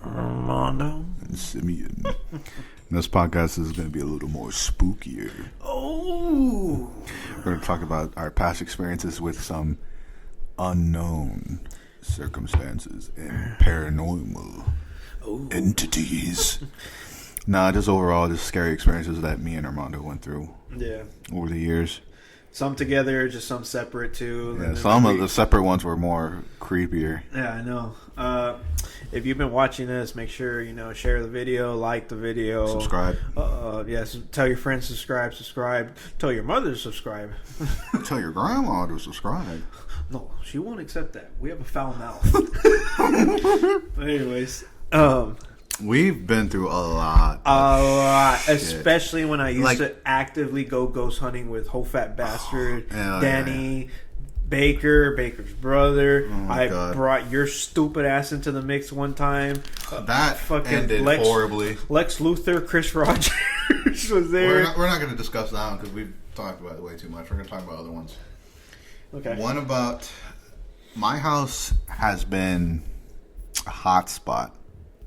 Armando and Simeon. This podcast is going to be a little more spookier. Oh, we're going to talk about our past experiences with some unknown circumstances and paranormal entities. Nah, just overall, just scary experiences that me and Armando went through. Yeah. Over the years. Some together, just some separate too. Yeah, some of the separate ones were more creepier. Yeah, I know. If you've been watching this, make sure share the video, like the video, subscribe. Yes, tell your friends to subscribe. Tell your mother to subscribe. Tell your grandma to subscribe. No, she won't accept that. We have a foul mouth. But anyways, we've been through a lot. Especially when I used to actively go ghost hunting with Whole Fat Bastard, Danny, Baker's brother. I brought your stupid ass into the mix one time. That fucking ended horribly. Lex Luthor, Chris Rogers was there. We're not going to discuss that one because we've talked about it way too much. We're going to talk about other ones. Okay. One about my house has been a hot spot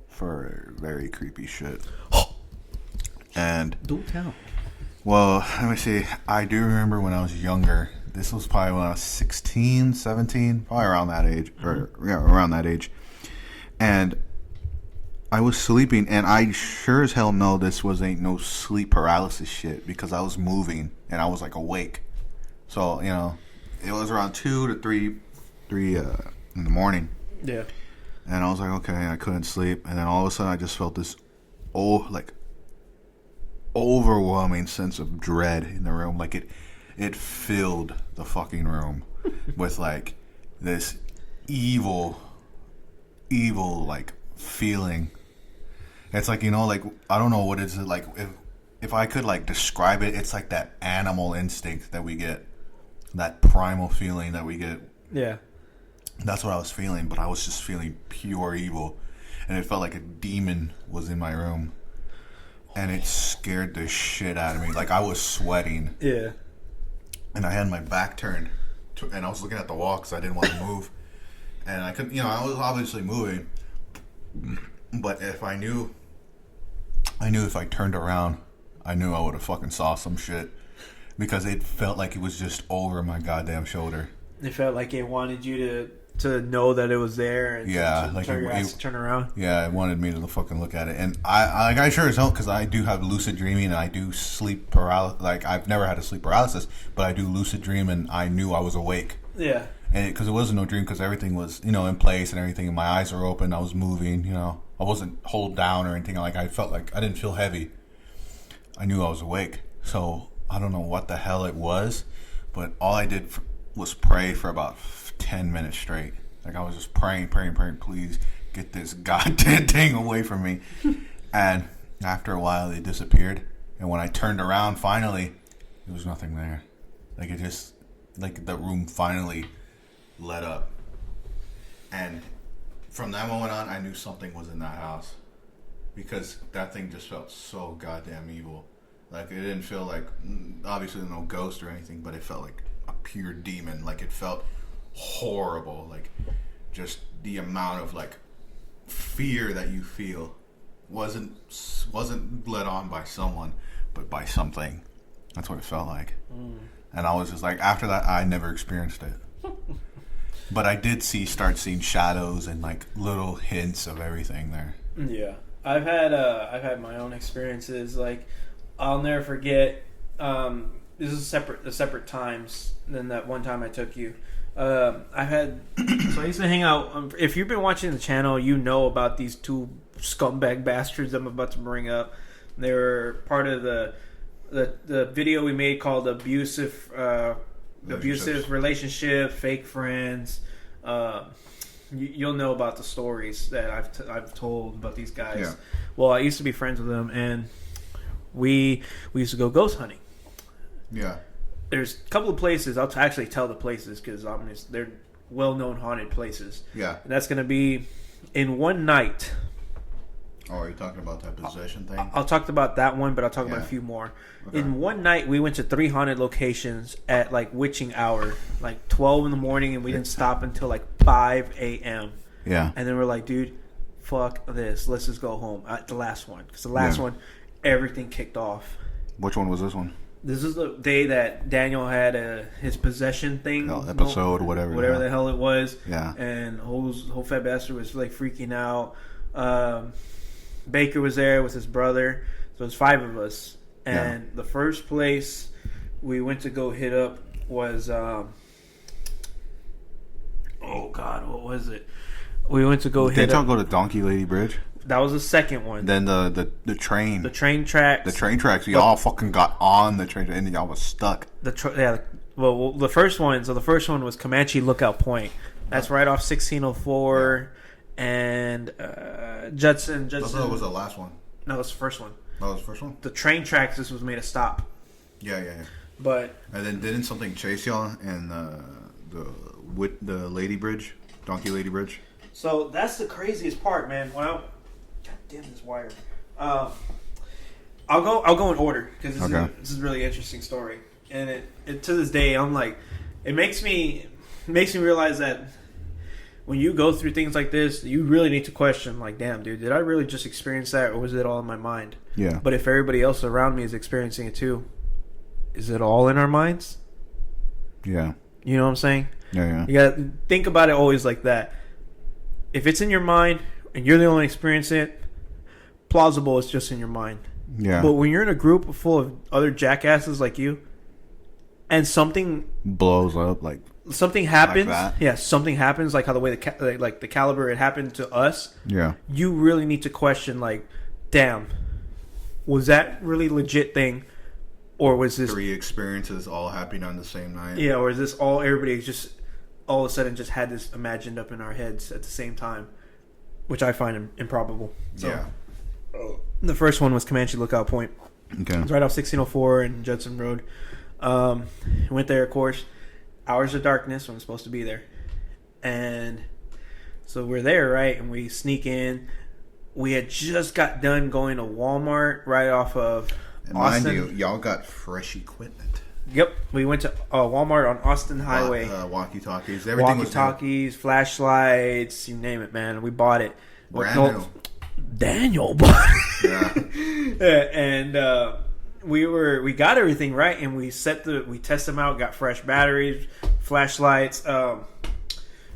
for very creepy shit. And don't tell. Well, let me see. I do remember when I was younger. This was probably when I was 16, 17, probably around that age. Around that age. And I was sleeping, and I sure as hell know this ain't no sleep paralysis shit because I was moving and I was like awake. So, it was around 2 to 3 in the morning. Yeah. And I was like, okay, I couldn't sleep. And then all of a sudden I just felt this overwhelming sense of dread in the room. Like it filled the fucking room with like this evil like feeling. It's like, like, I don't know what it's like. If I could like describe it, it's like that animal instinct that we get. That primal feeling that we get. Yeah. That's what I was feeling, but I was just feeling pure evil. And it felt like a demon was in my room. And it scared the shit out of me. Like, I was sweating. Yeah. And I had my back turned. And I was looking at the wall because I didn't want to move. And I couldn't, I was obviously moving. But if I knew if I turned around, I knew I would have fucking saw some shit. Because it felt like it was just over my goddamn shoulder. It felt like it wanted you to know that it was there and turn around. Yeah, it wanted me to fucking look at it. And I sure as hell, because I do have lucid dreaming and I do sleep paralysis. Like, I've never had a sleep paralysis, but I do lucid dream and I knew I was awake. Yeah. And because it wasn't no dream, because everything was, in place and everything, and my eyes were open, I was moving, I wasn't hold down or anything. Like, I felt like I didn't feel heavy. I knew I was awake. So I don't know what the hell it was, but all I did was pray for about 10 minutes straight. Like, I was just praying, please get this goddamn thing away from me. And after a while, it disappeared. And when I turned around, finally, there was nothing there. Like, it just, like, the room finally lit up. And from that moment on, I knew something was in that house. Because that thing just felt so goddamn evil. Like, it didn't feel like, obviously no ghost or anything, but it felt like a pure demon. Like, it felt horrible. Like, just the amount of, like, fear that you feel wasn't led on by someone, but by something. That's what it felt like. And I was just like, after that, I never experienced it. But I did start seeing shadows and, like, little hints of everything there. Yeah. I've had my own experiences. Like, I'll never forget. This is separate times than that one time I took you. So I used to hang out. If you've been watching the channel, you know about these two scumbag bastards I'm about to bring up. They were part of the video we made called abusive relationship, fake friends. You'll know about the stories that I've told about these guys. Yeah. Well, I used to be friends with them, and we used to go ghost hunting. Yeah. There's a couple of places. I'll actually tell the places because they're well-known haunted places. Yeah. And that's going to be in one night. Oh, are you talking about that possession thing? I'll talk about that one, but I'll talk about a few more. Okay. In one night, we went to 3 haunted locations at like witching hour, like 12 in the morning, and we didn't stop until like 5 a.m. Yeah. And then we're like, dude, fuck this. Let's just go home. The last one. Because the last one, everything kicked off. Which one was this one? This is the day that Daniel had his possession thing. Episode, whatever. Whatever the hell it was. Yeah. And whole fat bastard was like freaking out. Baker was there with his brother. So it was 5 of us. And the first place we went to go hit up was... oh, God, what was it? We went to go hit up... Didn't y'all go to Donkey Lady Bridge? That was the second one. Then the train. The train tracks. The train tracks. Y'all fucking got on the train and then y'all was stuck. Well, the first one. So the first one was Comanche Lookout Point. That's right off 1604 and Judson. I thought it was the last one. No, that's the first one. That was the first one? The train tracks. This was made a stop. Yeah. But and then didn't something chase y'all in the Lady Bridge, Donkey Lady Bridge? So that's the craziest part, man. God damn this wire. I'll go in order because this is a really interesting story, and it to this day I'm like, it makes me realize that when you go through things like this, you really need to question, like, damn, dude, did I really just experience that, or was it all in my mind? Yeah. But if everybody else around me is experiencing it too, is it all in our minds? Yeah. You know what I'm saying? Yeah. You gotta think about it always like that. If it's in your mind and you're the only one experiencing it, plausible it's just in your mind. Yeah. But when you're in a group full of other jackasses like you, and something blows up, like something happens, like something happens, like how the way the caliber it happened to us. Yeah. You really need to question, like, damn, was that really legit thing, or was this 3 experiences all happening on the same night? Yeah, or is this all everybody just all of a sudden just had this imagined up in our heads at the same time, which I find improbable. So, yeah. The first one was Comanche Lookout Point. Okay. It's right off 1604 and Judson Road. Went there, of course. Hours of darkness when I'm supposed to be there. And so we're there, right? And we sneak in. We had just got done going to Walmart right off of Austin. Mind you, y'all got fresh equipment. Yep. We went to Walmart on Austin Highway. Walkie-talkies. Everything Walkie-talkies, flashlights, you name it, man. We bought it. Brand new. Daniel bought it. Yeah. And we got everything right, and we test them out, got fresh batteries, flashlights,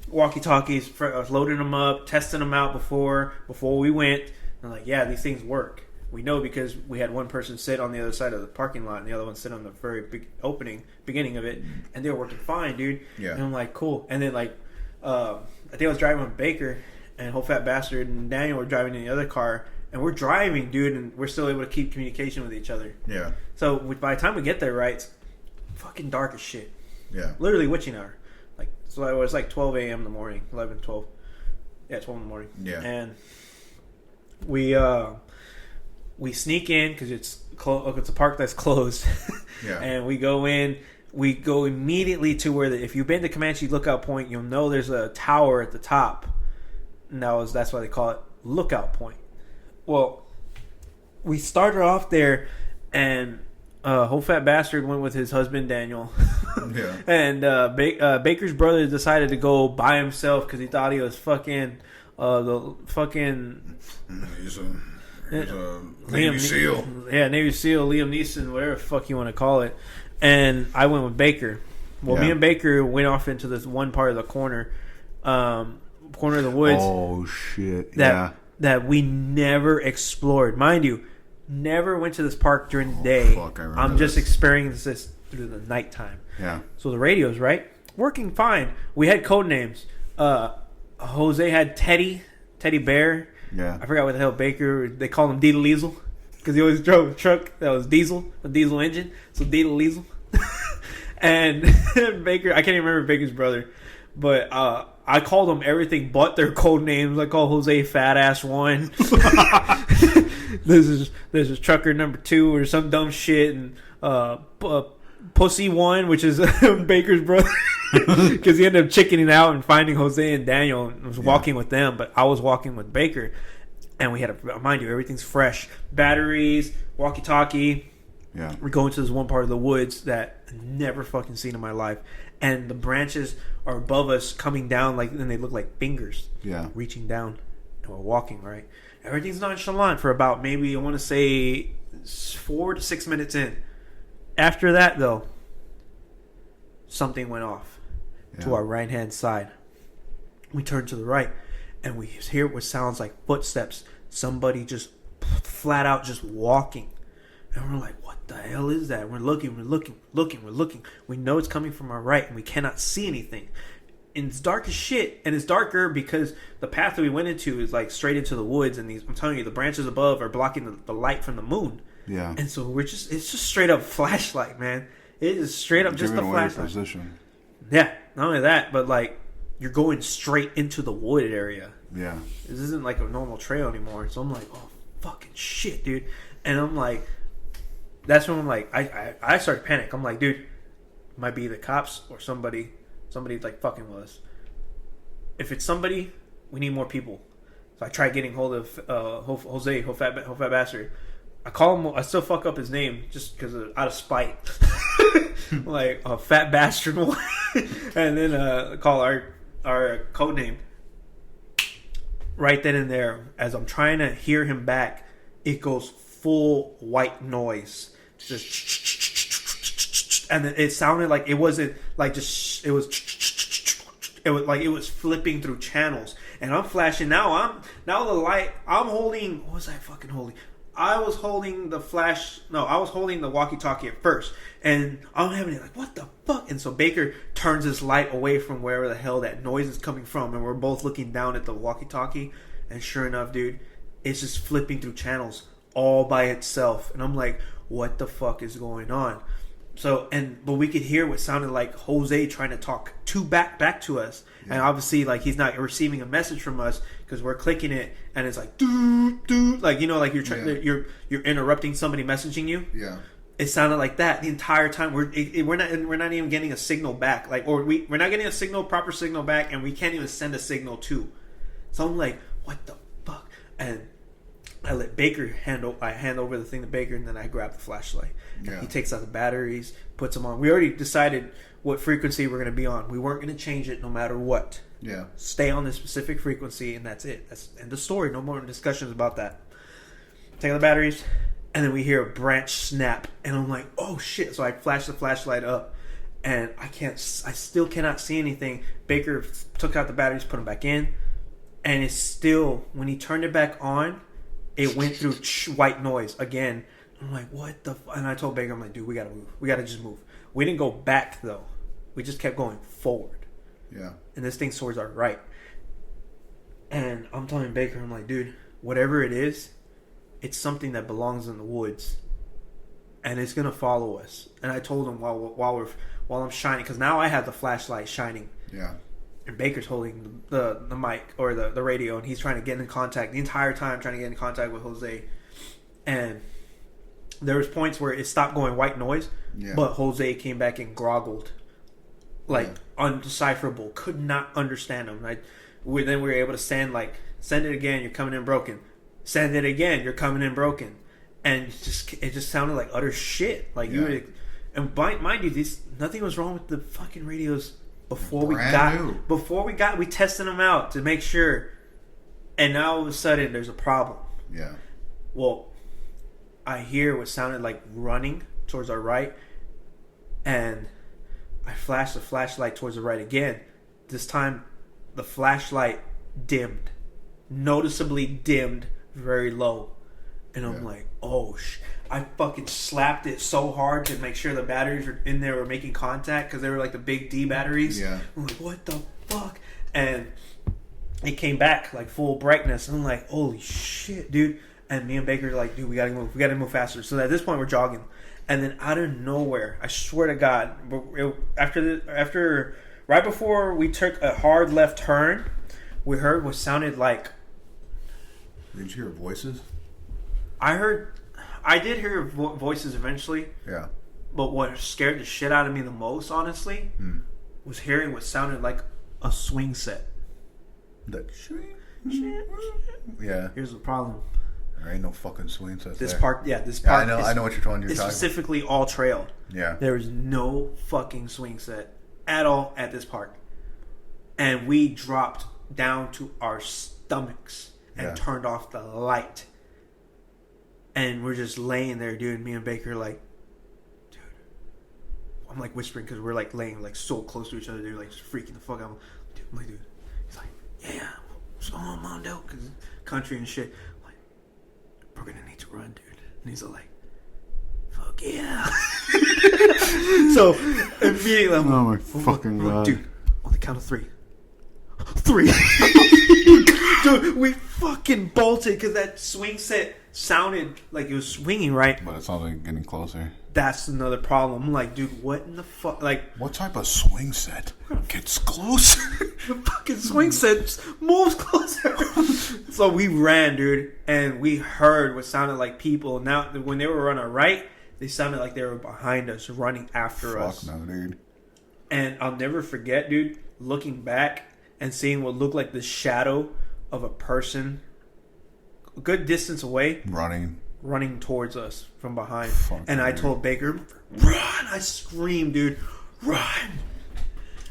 walkie-talkies, loading them up, testing them out before we went. And like, yeah, these things work. We know because we had one person sit on the other side of the parking lot and the other one sit on the very big beginning of it, and they were working fine, dude. Yeah. And I'm like, cool. And then I think I was driving with Baker, and Whole Fat Bastard and Daniel were driving in the other car, and we're driving, dude, and we're still able to keep communication with each other. Yeah. So by the time we get there, right, it's fucking dark as shit. Yeah. Literally witching hour. So it was like 12 a.m. in the morning, 11, 12. Yeah, 12 in the morning. Yeah. And we sneak in because it's a park that's closed. Yeah. And we go in. We go immediately to where if you've been to Comanche Lookout Point, you'll know there's a tower at the top. And that's why they call it Lookout Point. Well, we started off there, and Whole Fat Bastard went with his husband Daniel. Yeah. And Baker's brother decided to go by himself because he thought he was fucking the fucking. He's a Navy SEAL. Yeah, Navy SEAL, Liam Neeson, whatever the fuck you want to call it. And I went with Baker. Well, me and Baker went off into this one part of the corner of the woods. Oh shit! That we never explored, mind you. Never went to this park during the day. Fuck, I'm just experiencing this through the nighttime. Yeah. So the radios, right, working fine. We had code names. Jose had Teddy Bear. Yeah. I forgot what the hell Baker. They called him Diesel Liesel because he always drove a truck that was a diesel engine. So Diesel Liesel. And Baker, I can't even remember Baker's brother, but I called them everything but their code names. I called Jose Fat Ass 1. This is Trucker number 2 or some dumb shit, and Pussy 1, which is Baker's brother, because he ended up chickening out and finding Jose and Daniel and was walking with them, but I was walking with Baker, and we had mind you, everything's fresh, batteries, walkie-talkie. Yeah, we're going to this one part of the woods that I've never fucking seen in my life, and the branches are above us, coming down and they look like fingers, yeah, reaching down. and we're walking, right? Everything's nonchalant for about maybe, I want to say, 4 to 6 minutes in. After that, though, something went off to our right-hand side. We turn to the right, and we hear what sounds like footsteps. Somebody just flat out just walking. And we're like, what the hell is that? We're looking. We know it's coming from our right, and we cannot see anything. And it's dark as shit. And it's darker because the path that we went into is like straight into the woods. And I'm telling you, the branches above are blocking the light from the moon. Yeah. And so it's just straight up flashlight, man. It is straight up just a flashlight. Position. Yeah. Not only that, but like you're going straight into the wood area. Yeah. This isn't like a normal trail anymore. So I'm like, oh, fucking shit, dude. And I'm like, that's when I'm like, I start to panic. I'm like, dude, it might be the cops or somebody's like fucking with us. If it's somebody, we need more people. So I try getting hold of Jose, Fat Bastard. I call him. I still fuck up his name just because out of spite, like a fat bastard. And then call our code name. Right then and there, as I'm trying to hear him back, it goes full white noise. Just, and it sounded like it wasn't like just, it was like it was flipping through channels. And I'm flashing now. Now the light, I'm holding, what was I fucking holding? I was holding the walkie-talkie at first. And I'm having it like, what the fuck? And so Baker turns his light away from wherever the hell that noise is coming from. And we're both looking down at the walkie-talkie. And sure enough, dude, it's just flipping through channels all by itself. And I'm like, what the fuck is going on? So, but we could hear what sounded like Jose trying to talk back to us. Yeah. And obviously, like, he's not receiving a message from us because we're clicking it and it's like, doo, like, you know, like you're interrupting somebody messaging you. Yeah. It sounded like that the entire time. We're not even getting a signal back. Like, or we're not getting a proper signal back, and we can't even send a signal to. So I'm like, what the fuck? And I let Baker hand over the thing to Baker, and then I grab the flashlight. Yeah. He takes out the batteries, puts them on. We already decided what frequency we're going to be on. We weren't going to change it no matter what. Yeah. Stay on this specific frequency, and that's it. That's end the story. No more discussions about that. Take out the batteries, and then we hear a branch snap, and I'm like, oh shit. So I flash the flashlight up, and I still cannot see anything. Baker took out the batteries, put them back in, and it's still, when he turned it back on, it went through white noise again. I'm like, what the and I told Baker, I'm like, dude, we gotta move. We gotta just move. We didn't go back, though. We just kept going forward. Yeah. And this thing's towards our right. And I'm telling Baker, I'm like, dude, whatever it is, it's something that belongs in the woods. And it's going to follow us. And I told him while I'm shining, because now I have the flashlight shining. Yeah. And Baker's holding the mic or the radio, and he's trying to get in contact the entire time, trying to get in contact with Jose. And there was points where it stopped going white noise, but Jose came back and groggled, like undecipherable, could not understand him. Then we were able to send it again, you're coming in broken. Send it again, you're coming in broken. And it just sounded like utter shit. Like you would, and mind you, nothing was wrong with the fucking radios before we tested them out to make sure. And now all of a sudden there's a problem. Yeah. Well, I hear what sounded like running towards our right, and I flashed the flashlight towards the right again. This time, the flashlight dimmed, noticeably dimmed, very low, and I'm like, oh I fucking slapped it so hard to make sure the batteries were in there were making contact because they were like the big D batteries. Yeah. I'm like, what the fuck? And it came back like full brightness. And I'm like, holy shit, dude. And me and Baker are like, dude, we gotta move. We gotta move faster. So at this point, we're jogging. And then out of nowhere, I swear to God, right before we took a hard left turn, we heard what sounded like... Did you hear voices? I did hear voices eventually. Yeah. But what scared the shit out of me the most, honestly, was hearing what sounded like a swing set. Yeah. Here's the problem. There ain't no fucking swing sets this there. Park. I know what you're talking about. It's specifically all trail. Yeah. There is no fucking swing set at all at this park. And we dropped down to our stomachs. and turned off the light. And we're just laying there, dude. Me and Baker like, dude. I'm like whispering because we're like laying like so close to each other, dude. Like just freaking the fuck out. I'm like, dude. He's like, yeah, what's going on, Mondo? Because country and shit. I'm like, we're gonna need to run, dude. And he's like, fuck yeah. So immediately, I'm oh my fucking god, dude. On the count of 3. 3. Dude, we fucking bolted because that swing set sounded like it was swinging, right? but it's only getting closer. That's another problem. I'm like, dude, what in the fuck? Like, What type of swing set gets closer? the fucking swing set moves closer. So we ran, dude, and we heard what sounded like people. Now, when they were on our right, they sounded like they were behind us, running after us. Fuck no, dude. And I'll never forget, dude, looking back and seeing what looked like the shadow of a person a good distance away running towards us from behind. And I told Baker, run! I screamed, dude, run!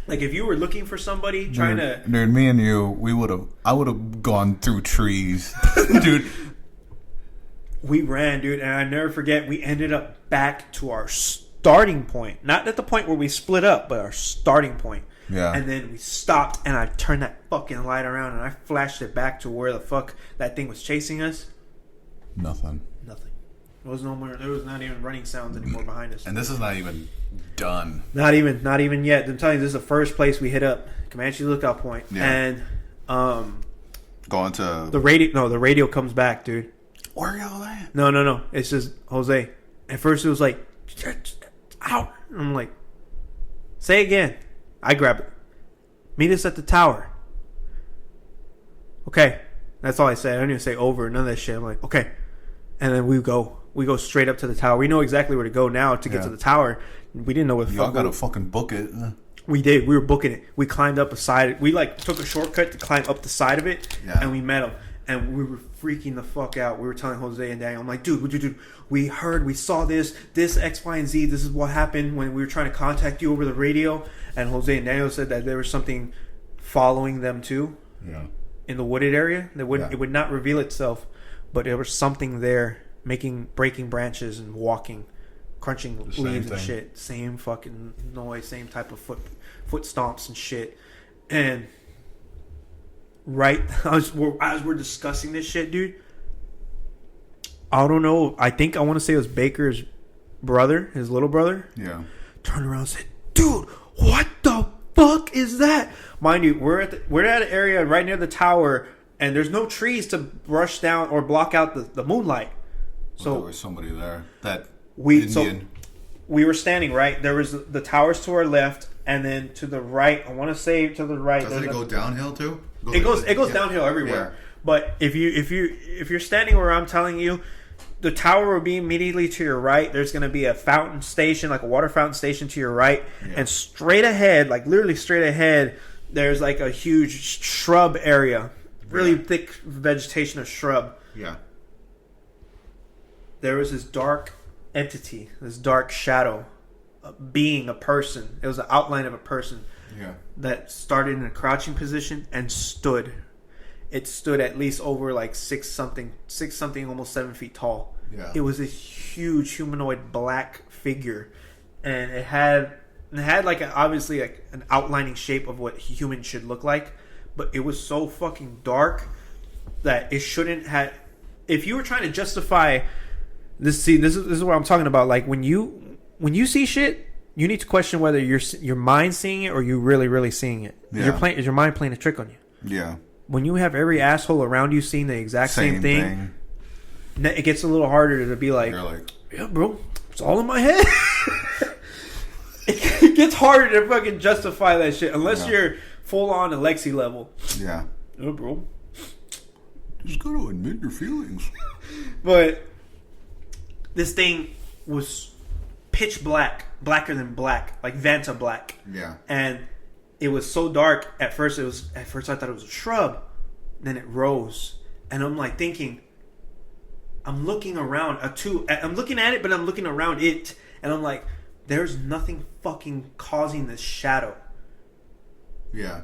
Like if you were looking for somebody trying to... Dude, me and you, I would have gone through trees. Dude. We ran, dude, and I never forget, we ended up back to our starting point. Not at the point where we split up, but our starting point. Yeah. And then we stopped, and I turned that fucking light around, and I flashed it back to where the fuck that thing was chasing us. Nothing. There was no more. There was not even running sounds anymore behind us. And this is not even done. Not even yet. I'm telling you, this is the first place we hit up, Comanche Lookout Point. Yeah. And going to the radio. No, the radio comes back, dude. Where y'all at? No. It's just Jose. At first, it was like, out. I'm like, say again. I grab it. Meet us at the tower. Okay. That's all I said. I didn't even say over. None of that shit. I'm like, okay. And then we go straight up to the tower. We know exactly where to go now to get to the tower. We didn't know what the fuck. Y'all gotta fucking book it. We did. We were booking it. We climbed up a side. We like took a shortcut to climb up the side of it. Yeah. And we met him. And we were freaking the fuck out. We were telling Jose and Daniel, I'm like, dude, we saw this X, Y, and Z. This is what happened when we were trying to contact you over the radio. And Jose and Daniel said that there was something following them too. Yeah. In the wooded area. It would not reveal itself, but there was something there breaking branches and walking, crunching leaves and shit. Same fucking noise, same type of foot stomps and shit. And right as we're discussing this shit, dude, I don't know. I want to say it was Baker's brother, his little brother. Yeah. Turned around and said, dude, what the fuck is that? Mind you, we're at an area right near the tower, and there's no trees to brush down or block out the moonlight. So there was somebody there. We were standing right. There was the towers to our left, and then to the right. I want to say to the right. Doesn't it go downhill too? It goes downhill everywhere. Yeah. But if you're standing where I'm telling you, the tower will be immediately to your right. There's going to be a fountain station, like a water fountain station to your right. Yeah. And straight ahead, like literally straight ahead, there's like a huge shrub area. Really thick vegetation of shrub. Yeah. There was this dark entity, this dark shadow, being a person. It was the outline of a person. Yeah. That started in a crouching position and stood. It stood at least over like 6 something, almost 7 feet tall. Yeah. It was a huge humanoid black figure, and it had like obviously like an outlining shape of what humans should look like, but it was so fucking dark that it shouldn't have. If you were trying to justify this, this is what I'm talking about. Like when you see shit, you need to question whether your mind's seeing it or you really seeing it. Yeah. Is your mind playing a trick on you? Yeah. When you have every asshole around you seeing the exact same thing, it gets a little harder to be like, yeah, bro, it's all in my head. It gets harder to fucking justify that shit unless you're full on Alexi level. Yeah. Yeah, bro. Just gotta admit your feelings. But this thing was pitch black, blacker than black, like Vanta black. Yeah. And it was so dark. At first I thought it was a shrub. Then it rose, and I'm like thinking, I'm looking around. I'm looking at it, but I'm looking around it, and I'm like, there's nothing fucking causing this shadow. Yeah.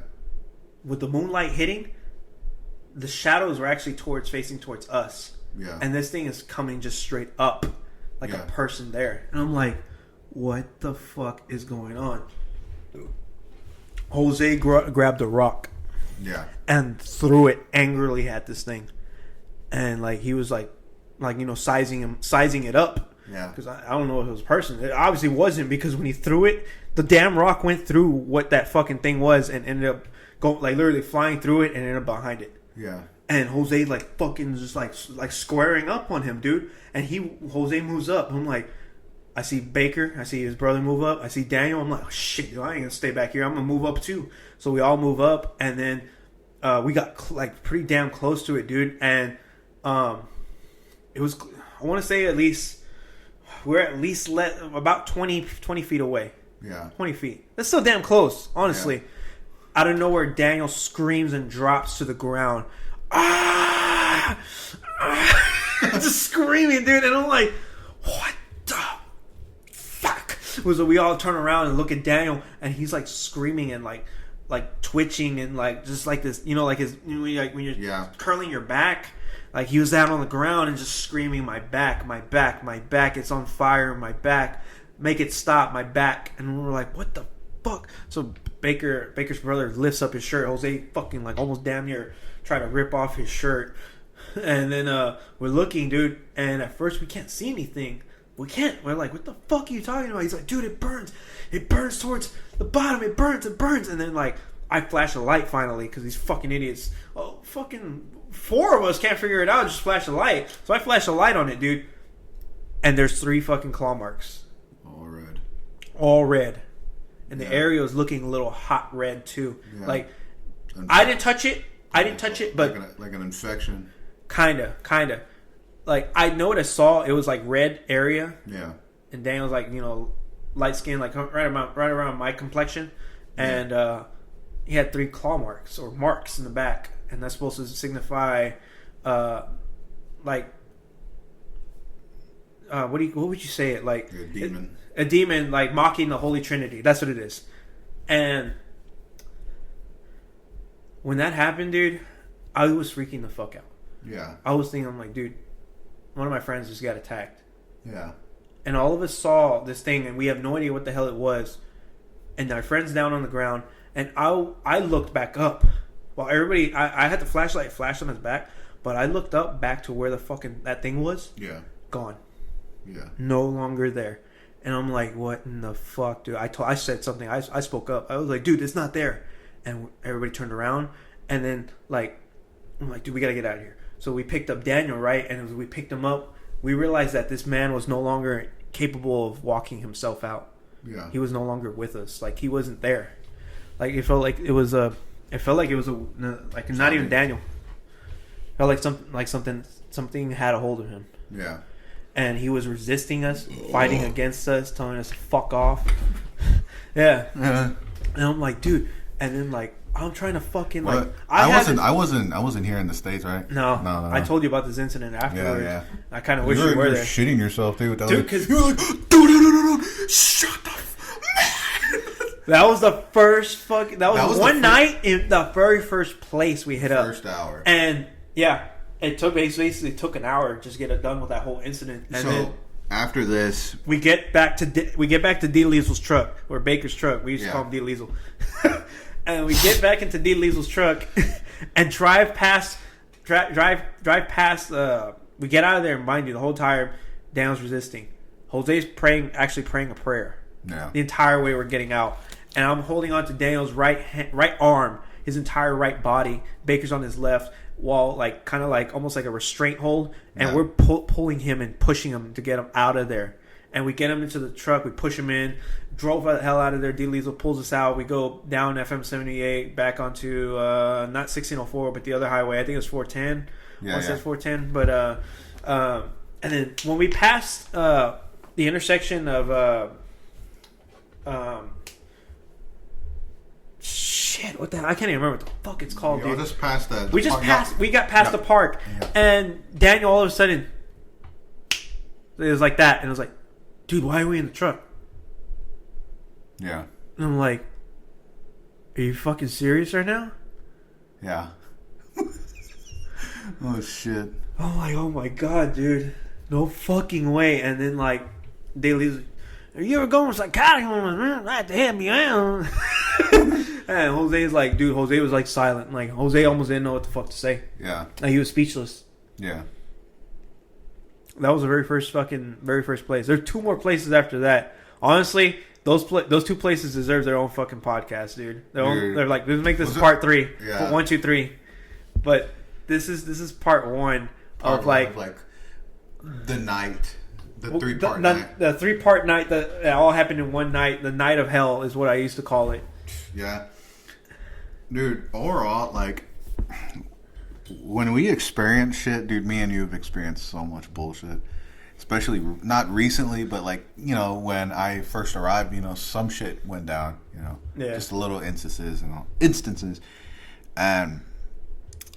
With the moonlight hitting, the shadows were actually facing towards us. Yeah. And this thing is coming just straight up, like a person there. And I'm like, what the fuck is going on? Jose grabbed a rock. Yeah. And threw it angrily at this thing. And like he was like sizing it up. Yeah. Because I don't know if it was a person. It obviously wasn't, because when he threw it, the damn rock went through what that fucking thing was and ended up literally flying through it and ended up behind it. Yeah. And Jose like fucking just like squaring up on him, dude. And Jose moves up. I'm like, I see Baker. I see his brother move up. I see Daniel. I'm like, oh, shit, dude, I ain't gonna stay back here. I'm gonna move up too. So we all move up, and then we got like pretty damn close to it, dude. And it was, I want to say we're at least about 20 feet away. Yeah. 20 feet. That's so damn close, honestly. Yeah. Out of nowhere, Daniel screams and drops to the ground. Ah! Just screaming, dude. And I'm like, what the fuck? So we all turn around and look at Daniel, and he's like screaming and like twitching and like just like this, like when you're curling your back. Like he was down on the ground and just screaming, my back, it's on fire, my back, make it stop, my back. And we're like, what the fuck? So Baker's brother lifts up his shirt. Jose fucking like almost damn near try to rip off his shirt. And then we're looking, dude, and at first we can't see anything. We're like, what the fuck are you talking about? He's like, dude, it burns towards the bottom, it burns. And then like I flash a light finally, because these fucking idiots, fucking 4 of us can't figure it out, just flash a light. So I flash a light on it, dude, and there's 3 fucking claw marks. All red. And the area was looking a little hot red too. Yeah. Like I didn't touch it, but like an infection. Kinda. Like I know what I saw. It was like red area. Yeah. And Daniel's like, light skin, like right around my complexion, and he had 3 claw marks or marks in the back, and that's supposed to signify, what would you say it like? A demon. A demon, like mocking the Holy Trinity. That's what it is. And when that happened, dude, I was freaking the fuck out. Yeah. I was thinking, I'm like, dude, one of my friends just got attacked. Yeah. And all of us saw this thing, and we have no idea what the hell it was. And our friend's down on the ground, and I looked back up. While everybody, I had the flashlight flash on his back, but I looked up back to where the fucking that thing was. Yeah. Gone. Yeah. No longer there. And I'm like, what in the fuck, dude? I said something. I spoke up. I was like, dude, it's not there. And everybody turned around, and then I'm like, dude, we gotta get out of here. So we picked up Daniel, right? And as we picked him up, we realized that this man was no longer capable of walking himself out. Yeah. He was no longer with us. Like he wasn't there. Like it felt like it was not even Daniel. It felt like something had a hold of him. Yeah. And he was resisting us, fighting against us, telling us to fuck off. Yeah. Yeah. And I'm like, dude. And then like I'm trying to fucking like. I wasn't here in the States, right? No. I told you about this incident afterwards. Yeah. I kind of wish you were there. Shitting yourself, dude. Dude, because you were like, dude, shut the. That was the first fucking. That was one night in the very first place we hit up. First hour. And yeah, it basically took an hour to just get it done with that whole incident. And so then after this, we get back to D. Liesel's truck, or Baker's truck. We used to call him D. Liesel. And we get back into D. Liesel's truck and drive past. We get out of there, and mind you, the whole time Daniel's resisting. Jose's praying a prayer. Yeah. The entire way we're getting out. And I'm holding on to Daniel's right arm, his entire right body. Baker's on his left, while like kind of like almost like a restraint hold. And we're pulling him and pushing him to get him out of there. And we get him into the truck. We push him in. Drove the hell out of there. D. Liesel pulls us out. We go down FM 78 back onto not 1604, but the other highway. I think it was 410. Yeah, It's 410. But and then when we passed the intersection of shit, what the hell? I can't even remember what the fuck it's called, dude. Just past that. We got past the park, and Daniel all of a sudden, it was like that, and it was like, dude, why are we in the truck? Yeah. And I'm like, are you fucking serious right now? Yeah. Oh shit. I'm like, oh my god, dude, no fucking way. And then like Daly's, are you ever going to psychotic? I have to help me out. And Jose's like, dude, Jose was like silent. Like Jose almost didn't know what the fuck to say. Yeah. Like he was speechless. Yeah. That was the very first place. There's 2 more places after that. Honestly, those 2 places deserve their own fucking podcast, dude. They're like, let's make this part 3. Yeah. 1, 2, 3. But this is part 1 of like the night. The 3-part night. The 3-part night that all happened in one night. The night of hell is what I used to call it. Yeah. Dude, overall, like, when we experience shit, dude, me and you have experienced so much bullshit. Especially, not recently, but, like, you know, when I first arrived, you know, some shit went down, you know. Yeah. Just little instances. And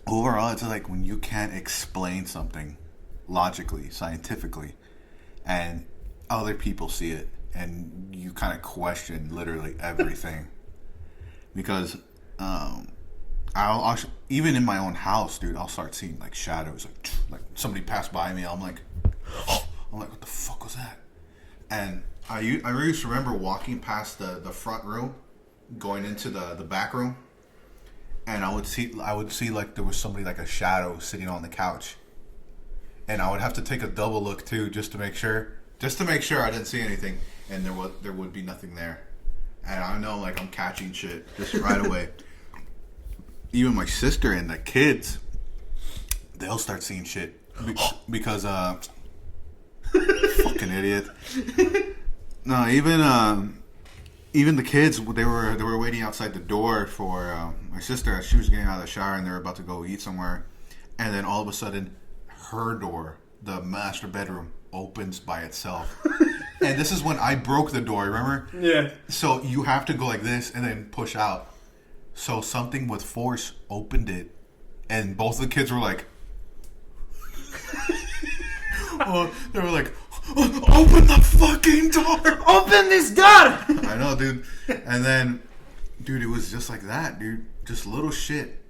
overall, it's like when you can't explain something logically, scientifically, and other people see it, and you kind of question literally everything. Because I'll even in my own house, dude, I'll start seeing like shadows, like somebody passed by me. I'm like, what the fuck was that? And I used to remember walking past the front room, going into the back room, and I would see like there was somebody, like a shadow sitting on the couch, and I would have to take a double look too, just to make sure I didn't see anything, and there would be nothing there. And I know, like, I'm catching shit just right away. Even my sister and the kids, they'll start seeing shit because fucking idiot. No, even the kids, they were waiting outside the door for my sister. She was getting out of the shower and they were about to go eat somewhere, and then all of a sudden, her door, the master bedroom, opens by itself. And this is when I broke the door, remember? Yeah. So you have to go like this and then push out. So something with force opened it, and both of the kids were like, well, they were like, open the fucking door! Open this door! I know, dude. And then, dude, it was just like that, dude. Just little shit.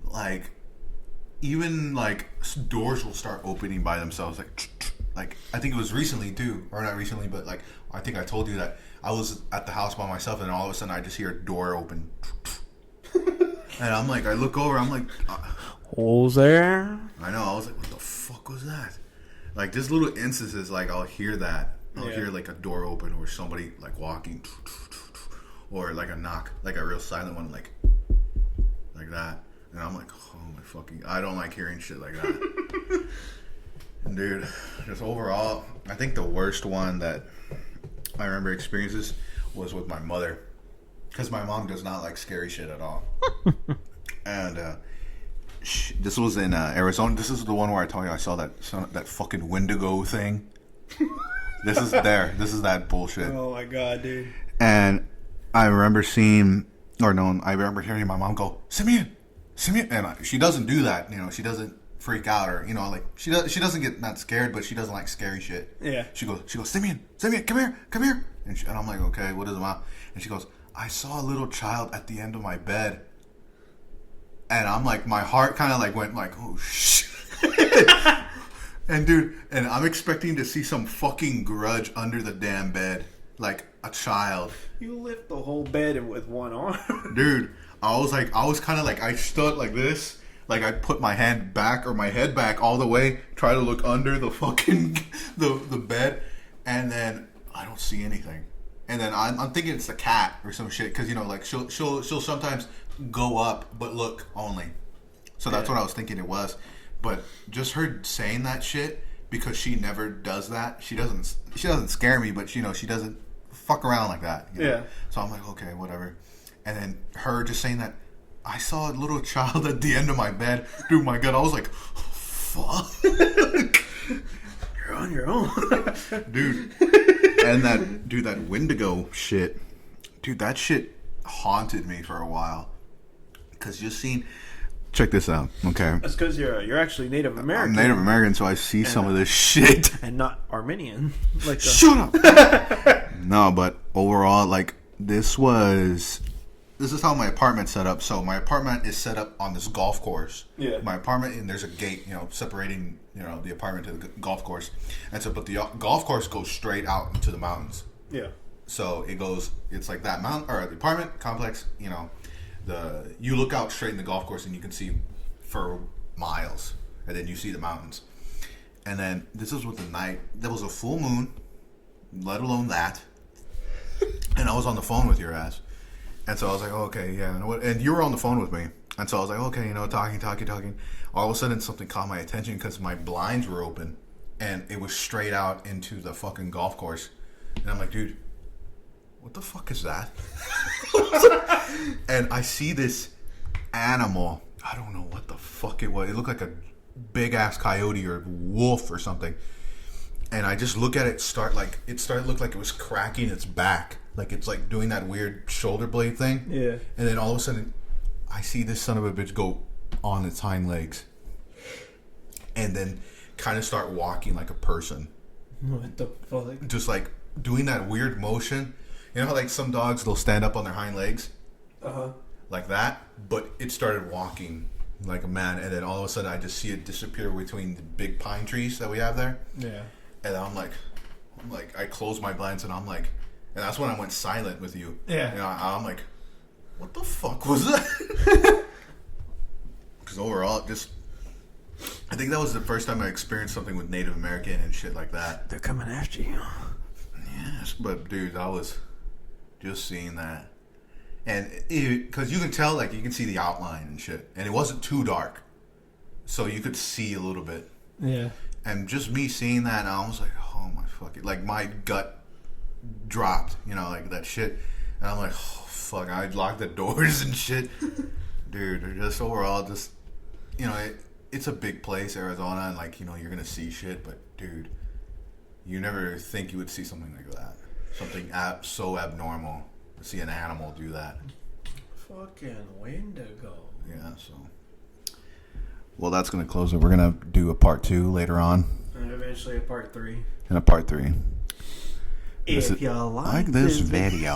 Like, even, like, doors will start opening by themselves. Like, I think it was recently, too. Or not recently, but, like, I think I told you that I was at the house by myself, and all of a sudden I just hear a door open. And I'm like, I look over, I'm like... Who's there? I know, I was like, what the fuck was that? Like, just little instances, like, I'll hear that. I'll hear, like, a door open, or somebody, like, walking. Or, like, a knock. Like, a real silent one, like that. And I'm like, oh my fucking... I don't like hearing shit like that. And dude, just overall, I think the worst one that I remember experiences was with my mother. Because my mom does not like scary shit at all. And this was in Arizona. This is the one where I told you I saw that fucking Wendigo thing. This is that bullshit. Oh my god, dude. And I remember I remember hearing my mom go, Simeon. And she doesn't do that, you know, she doesn't freak out, or, you know, like, she doesn't get not scared, but she doesn't like scary shit. Yeah. She goes, Simeon, come here. And I'm like, okay, what is it, Mom? And she goes, I saw a little child at the end of my bed. And I'm like, my heart kind of like went like, oh shit. And dude, and I'm expecting to see some fucking grudge under the damn bed, like a child. You lift the whole bed with one arm. Dude, I was kind of like, I stood like this, like I put my hand back or my head back all the way, try to look under the fucking the bed, and then I don't see anything. And then I'm thinking it's the cat or some shit, because, you know, like, she'll sometimes go up but look only. So that's what I was thinking it was. But just her saying that shit, because she never does that. She doesn't scare me, but, you know, she doesn't fuck around like that. You know? Yeah. So I'm like, okay, whatever. And then her just saying that, I saw a little child at the end of my bed. Dude, my God, I was like, fuck. You're on your own. Dude. And that Wendigo shit, dude, that shit haunted me for a while. Because check this out, okay? That's because you're actually Native American. I'm Native American, so I see some of this shit. And not Armenian. Shut up! No, but overall, like, this was this is how my apartment's set up. So my apartment is set up on this golf course. Yeah. My apartment, and there's a gate, separating, the apartment to the golf course. And so, but the golf course goes straight out into the mountains. Yeah. So it's like that mountain, or the apartment complex, you look out straight in the golf course and you can see for miles. And then you see the mountains. And then this is with the night. There was a full moon, let alone that. And I was on the phone with your ass. And so I was like, oh, okay, yeah. And you were on the phone with me. And so I was like, okay, talking. All of a sudden, something caught my attention because my blinds were open. And it was straight out into the fucking golf course. And I'm like, dude, what the fuck is that? And I see this animal. I don't know what the fuck it was. It looked like a big-ass coyote or wolf or something. And I just look at it, it started to look like it was cracking its back. Like it's like doing that weird shoulder blade thing. Yeah. And then all of a sudden, I see this son of a bitch go on its hind legs. And then kind of start walking like a person. What the fuck? Just like doing that weird motion. You know how like some dogs, they'll stand up on their hind legs? Uh-huh. Like that. But it started walking like a man. And then all of a sudden, I just see it disappear between the big pine trees that we have there. Yeah. And I'm like, I closed my blinds and I'm like, and that's when I went silent with you. Yeah. And I'm like, what the fuck was that? Because overall, I think that was the first time I experienced something with Native American and shit like that. They're coming after you. Yes, but dude, I was just seeing that. And because you can tell, like, you can see the outline and shit. And it wasn't too dark. So you could see a little bit. Yeah. And just me seeing that, and I was like, oh my fucking, like my gut dropped, like that shit. And I'm like, oh fuck, I locked the doors and shit. Dude, just overall, it's a big place, Arizona, and like, you're going to see shit, but dude, you never think you would see something like that. Something so abnormal. To see an animal do that. Fucking Wendigo. Yeah, so. Well, that's going to close it. We're going to do a part 2 later on. And eventually a part 3. And a part 3. If y'all like this video,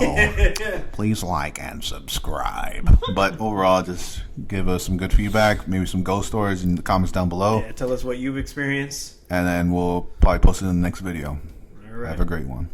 please like and subscribe. But overall, just give us some good feedback, maybe some ghost stories in the comments down below. Yeah, tell us what you've experienced. And then we'll probably post it in the next video. All right. Have a great one.